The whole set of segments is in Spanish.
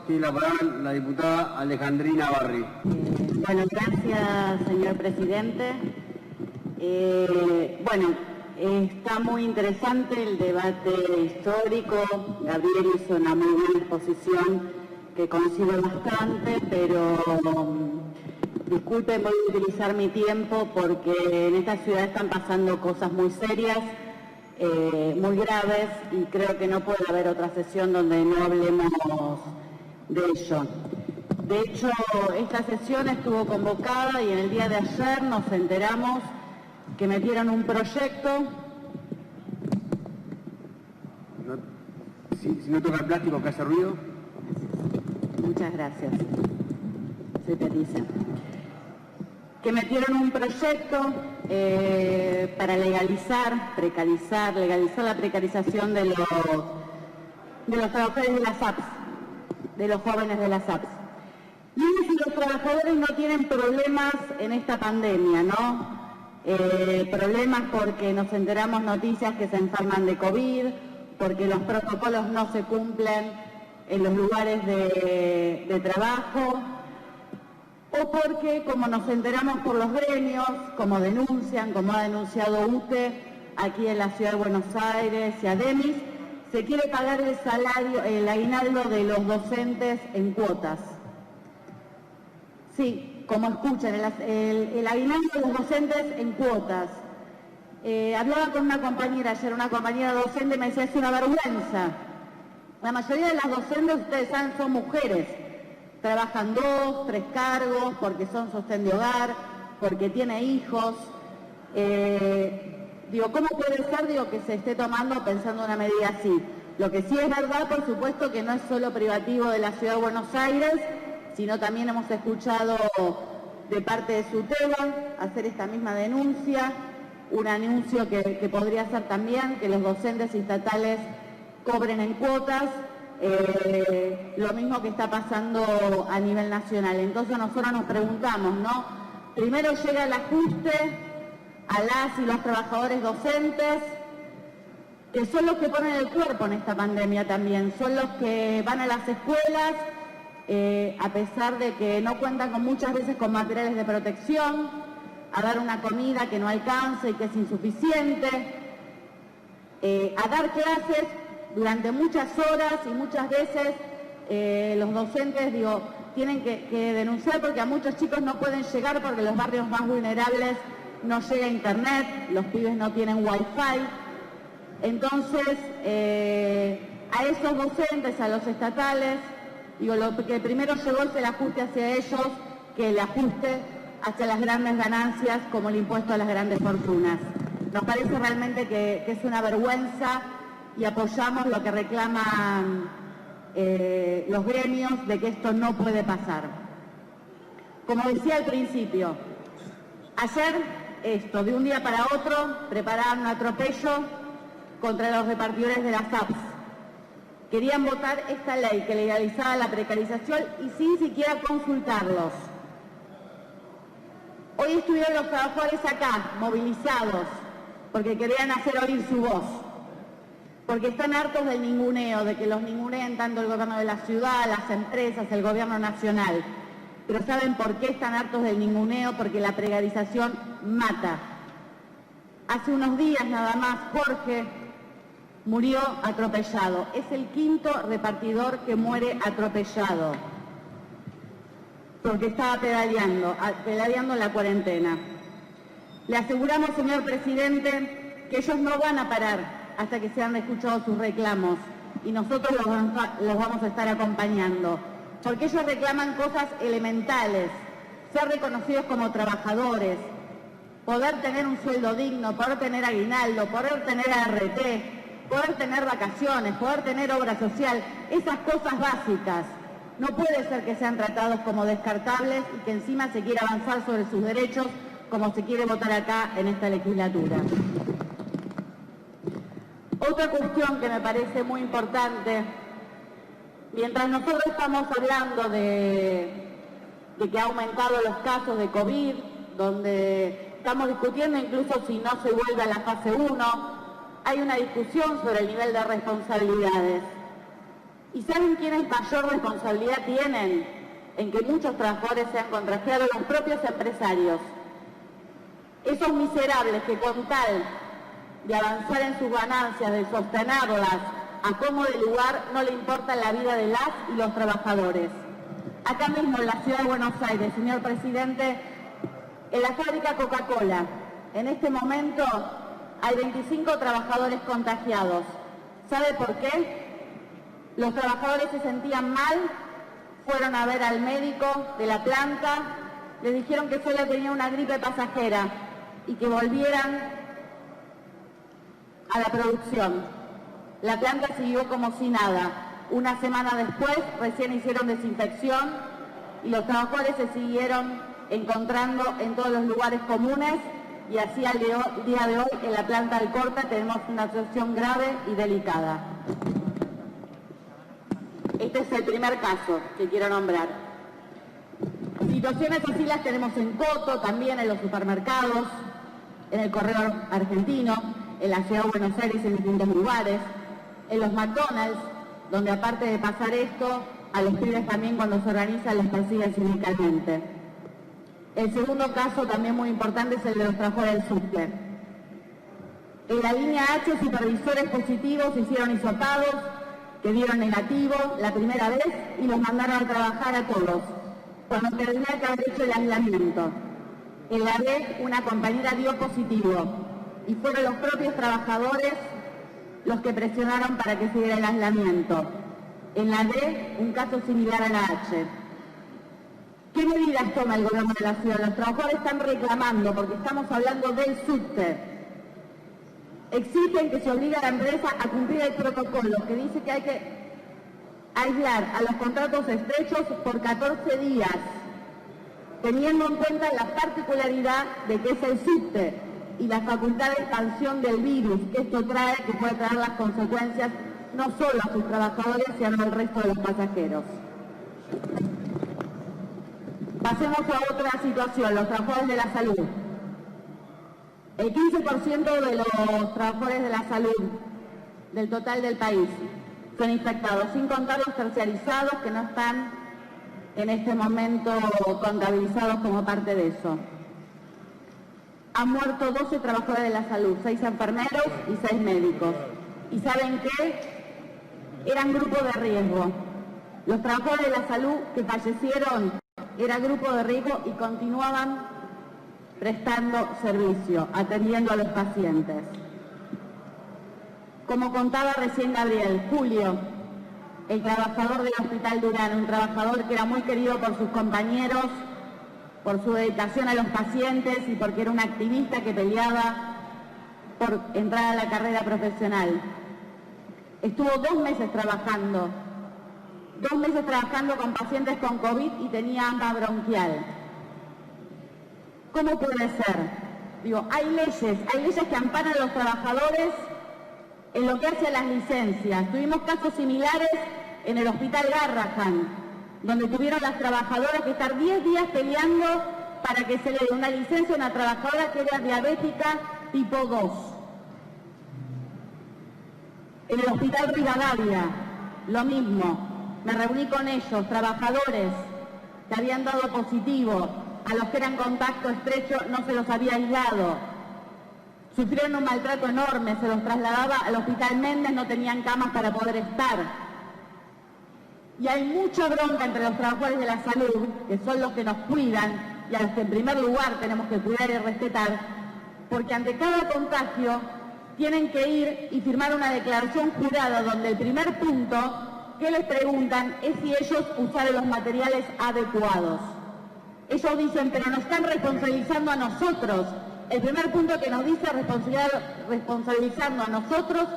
tiene la palabra la diputada Alejandrina Barri. Bueno, gracias, señor presidente. Está muy interesante el debate histórico. Gabriel hizo una muy buena exposición que coincido bastante, pero disculpen, voy a utilizar mi tiempo porque en esta ciudad están pasando cosas muy serias, muy graves, y creo que no puede haber otra sesión donde no hablemos de ello. De hecho, esta sesión estuvo convocada y en el día de ayer nos enteramos que metieron un proyecto. Si no toca el plástico, que hace ruido. Muchas gracias. Se te dice. Que metieron un proyecto para legalizar la precarización de los trabajadores de las APS, de los jóvenes de las APS. Miren si los trabajadores no tienen problemas en esta pandemia, ¿no? Problemas porque nos enteramos noticias que se enferman de COVID, porque los protocolos no se cumplen en los lugares de trabajo, o porque, como nos enteramos por los gremios, como denuncian, como ha denunciado UTE aquí en la Ciudad de Buenos Aires y ADEMIS, se quiere pagar el salario, el aguinaldo de los docentes en cuotas. Sí, como escuchan, el aguinaldo de los docentes en cuotas. Hablaba con una compañera ayer, una compañera docente, me decía, es una vergüenza. La mayoría de las docentes, ustedes saben, son mujeres. Trabajan 2, 3 cargos, porque son sostén de hogar, porque tiene hijos. ¿Cómo puede ser, que se esté tomando pensando una medida así? Lo que sí es verdad, por supuesto, que no es solo privativo de la Ciudad de Buenos Aires, sino también hemos escuchado de parte de SUTEBA hacer esta misma denuncia, un anuncio que podría ser también que los docentes estatales cobren en cuotas, lo mismo que está pasando a nivel nacional. Entonces nosotros nos preguntamos, ¿no? Primero llega el ajuste a las y los trabajadores docentes, que son los que ponen el cuerpo en esta pandemia también, son los que van a las escuelas, a pesar de que no cuentan muchas veces con materiales de protección, a dar una comida que no alcanza y que es insuficiente, a dar clases durante muchas horas, y muchas veces los docentes tienen que denunciar porque a muchos chicos no pueden llegar porque en los barrios más vulnerables no llega internet, los pibes no tienen wifi. Entonces, a esos docentes, a los estatales, lo que primero llegó es el ajuste hacia ellos, que el ajuste hacia las grandes ganancias, como el impuesto a las grandes fortunas. Nos parece realmente que es una vergüenza, y apoyamos lo que reclaman los gremios de que esto no puede pasar. Como decía al principio, ayer de un día para otro, prepararon un atropello contra los repartidores de las APS. Querían votar esta ley que legalizaba la precarización y sin siquiera consultarlos. Hoy estuvieron los trabajadores acá, movilizados, porque querían hacer oír su voz, porque están hartos del ninguneo, de que los ninguneen tanto el gobierno de la ciudad, las empresas, el gobierno nacional. Pero ¿saben por qué están hartos del ninguneo? Porque la precarización mata. Hace unos días nada más, Jorge murió atropellado. Es el 5º repartidor que muere atropellado, porque estaba pedaleando en la cuarentena. Le aseguramos, señor presidente, que ellos no van a parar hasta que sean escuchados sus reclamos, y nosotros los vamos a estar acompañando, porque ellos reclaman cosas elementales: ser reconocidos como trabajadores, poder tener un sueldo digno, poder tener aguinaldo, poder tener ART, poder tener vacaciones, poder tener obra social, esas cosas básicas. No puede ser que sean tratados como descartables y que encima se quiera avanzar sobre sus derechos como se quiere votar acá en esta legislatura. Otra cuestión que me parece muy importante, mientras nosotros estamos hablando de que ha aumentado los casos de COVID, donde estamos discutiendo incluso si no se vuelve a la fase 1, hay una discusión sobre el nivel de responsabilidades. ¿Y saben quiénes mayor responsabilidad tienen en que muchos trabajadores sean contagiados? Los propios empresarios. Esos miserables que con tal de avanzar en sus ganancias, de sostenerlas a como de lugar, no le importa la vida de las y los trabajadores. Acá mismo en la ciudad de Buenos Aires, señor presidente, en la fábrica Coca-Cola, en este momento hay 25 trabajadores contagiados. ¿Sabe por qué? Los trabajadores se sentían mal, fueron a ver al médico de la planta, le dijeron que solo tenía una gripe pasajera y que volvieran a la producción. La planta siguió como si nada. Una semana después recién hicieron desinfección y los trabajadores se siguieron encontrando en todos los lugares comunes y así al día de hoy en la planta Alcorta tenemos una situación grave y delicada. Este es el primer caso que quiero nombrar. Situaciones así las tenemos en Coto, también en los supermercados, en el Correo Argentino, en la Ciudad de Buenos Aires en distintos lugares, en los McDonald's, donde aparte de pasar esto, a los pibes también cuando se organizan les persiguen sindicalmente. El segundo caso también muy importante es el de los trabajadores del subte. En la línea H, supervisores positivos hicieron hisopados, que dieron negativo la primera vez y los mandaron a trabajar a todos, cuando tendría que haber hecho el aislamiento. En la D, una compañera dio positivo y fueron los propios trabajadores los que presionaron para que siguiera el aislamiento. En la D, un caso similar a la H. ¿Qué medidas toma el gobierno de la ciudad? Los trabajadores están reclamando, porque estamos hablando del subte. Exigen que se obligue a la empresa a cumplir el protocolo, que dice que hay que aislar a los contratos estrechos por 14 días, teniendo en cuenta la particularidad de que es el subte y la facultad de expansión del virus que esto trae, que puede traer las consecuencias no solo a sus trabajadores, sino al resto de los pasajeros. Pasemos a otra situación, los trabajadores de la salud. El 15% de los trabajadores de la salud del total del país son infectados, sin contar los terciarizados que no están en este momento contabilizados como parte de eso. Han muerto 12 trabajadores de la salud, 6 enfermeros y 6 médicos. ¿Y saben qué? Eran grupo de riesgo. Los trabajadores de la salud que fallecieron eran grupo de riesgo y continuaban prestando servicio, atendiendo a los pacientes. Como contaba recién Gabriel, Julio, el trabajador del Hospital Durán, un trabajador que era muy querido por sus compañeros, por su dedicación a los pacientes y porque era un activista que peleaba por entrar a la carrera profesional. Estuvo 2 meses trabajando con pacientes con COVID y tenía asma bronquial. ¿Cómo puede ser? Digo, hay leyes que amparan a los trabajadores en lo que hace a las licencias. Tuvimos casos similares en el Hospital Garrahan, donde tuvieron las trabajadoras que estar 10 días peleando para que se le dé una licencia a una trabajadora que era diabética tipo 2. En el Hospital Rivadavia, lo mismo. Me reuní con ellos, trabajadores que habían dado positivo, a los que eran contacto estrecho no se los había aislado. Sufrieron un maltrato enorme, se los trasladaba al Hospital Méndez, no tenían camas para poder estar. Y hay mucha bronca entre los trabajadores de la salud, que son los que nos cuidan y a los que en primer lugar tenemos que cuidar y respetar, porque ante cada contagio tienen que ir y firmar una declaración jurada donde el primer punto que les preguntan es si ellos usaron los materiales adecuados. Ellos dicen, pero nos están responsabilizando a nosotros. El primer punto que nos dice responsabilizando a nosotros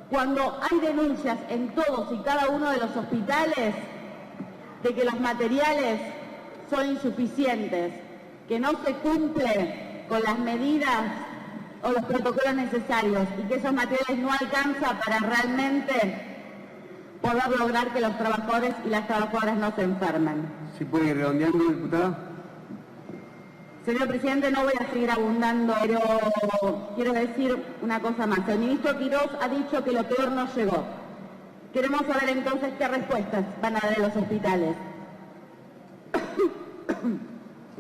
cuando hay denuncias en todos y cada uno de los hospitales de que los materiales son insuficientes, que no se cumple con las medidas o los protocolos necesarios y que esos materiales no alcanzan para realmente poder lograr que los trabajadores y las trabajadoras no se enfermen. ¿Se puede ir redondeando, diputada? Señor presidente, no voy a seguir abundando, pero quiero decir una cosa más. El ministro Quirós ha dicho que lo peor no llegó. Queremos saber entonces qué respuestas van a dar en los hospitales.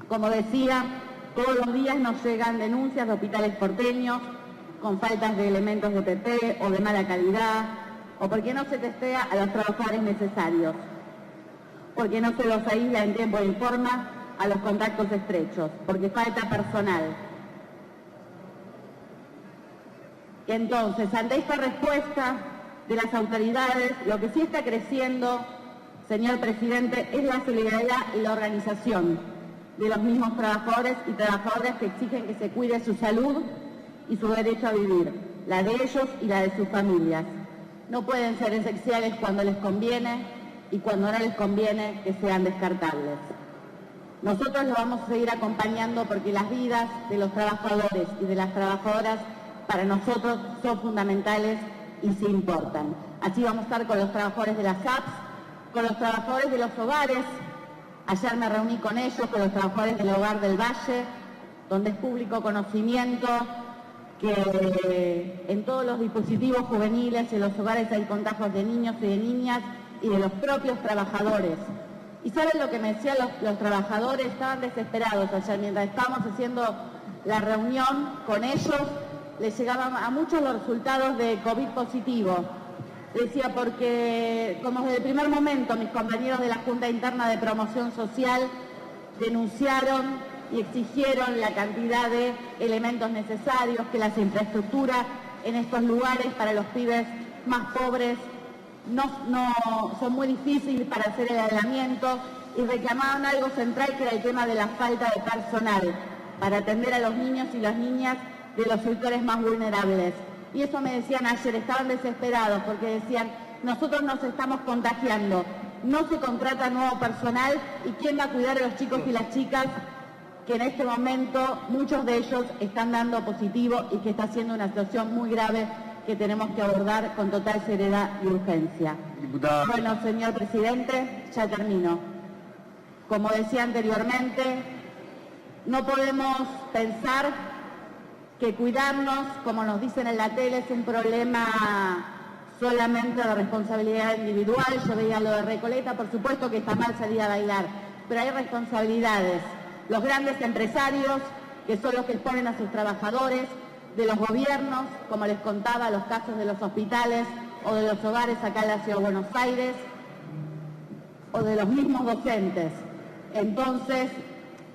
Como decía, todos los días nos llegan denuncias de hospitales porteños con faltas de elementos de PP o de mala calidad, o porque no se testea a los trabajadores necesarios, porque no se los aísla en tiempo y forma a los contactos estrechos, porque falta personal. Entonces, ante esta respuesta de las autoridades, lo que sí está creciendo, señor presidente, es la solidaridad y la organización de los mismos trabajadores y trabajadoras que exigen que se cuide su salud y su derecho a vivir, la de ellos y la de sus familias. No pueden ser esenciales cuando les conviene y cuando no les conviene que sean descartables. Nosotros lo vamos a seguir acompañando porque las vidas de los trabajadores y de las trabajadoras para nosotros son fundamentales y sí importan. Así vamos a estar con los trabajadores de las APS, con los trabajadores de los hogares. Ayer me reuní con ellos, con los trabajadores del Hogar del Valle, donde es público conocimiento que en todos los dispositivos juveniles, en los hogares hay contagios de niños y de niñas y de los propios trabajadores. ¿Y saben lo que me decían los trabajadores? Estaban desesperados ayer, mientras estábamos haciendo la reunión con ellos, les llegaban a muchos los resultados de COVID positivo. Decía, porque como desde el primer momento mis compañeros de la Junta Interna de Promoción Social denunciaron y exigieron la cantidad de elementos necesarios, que las infraestructuras en estos lugares para los pibes más pobres no son muy difíciles para hacer el aislamiento, y reclamaban algo central que era el tema de la falta de personal para atender a los niños y las niñas de los sectores más vulnerables. Y eso me decían ayer, estaban desesperados porque decían, nosotros nos estamos contagiando, no se contrata nuevo personal y ¿quién va a cuidar a los chicos y las chicas que en este momento muchos de ellos están dando positivo y que está siendo una situación muy grave que tenemos que abordar con total seriedad y urgencia? Diputada. Bueno, señor presidente, ya termino. Como decía anteriormente, no podemos pensar que cuidarnos, como nos dicen en la tele, es un problema solamente de responsabilidad individual. Yo veía lo de Recoleta, por supuesto que está mal salir a bailar, pero hay responsabilidades. Los grandes empresarios, que son los que exponen a sus trabajadores, de los gobiernos, como les contaba, los casos de los hospitales o de los hogares acá en la Ciudad de Buenos Aires, o de los mismos docentes. Entonces,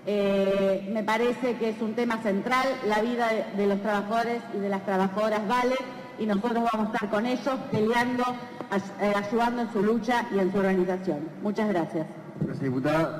me parece que es un tema central, la vida de los trabajadores y de las trabajadoras vale, y nosotros vamos a estar con ellos peleando, ayudando en su lucha y en su organización. Muchas gracias. Gracias, diputada.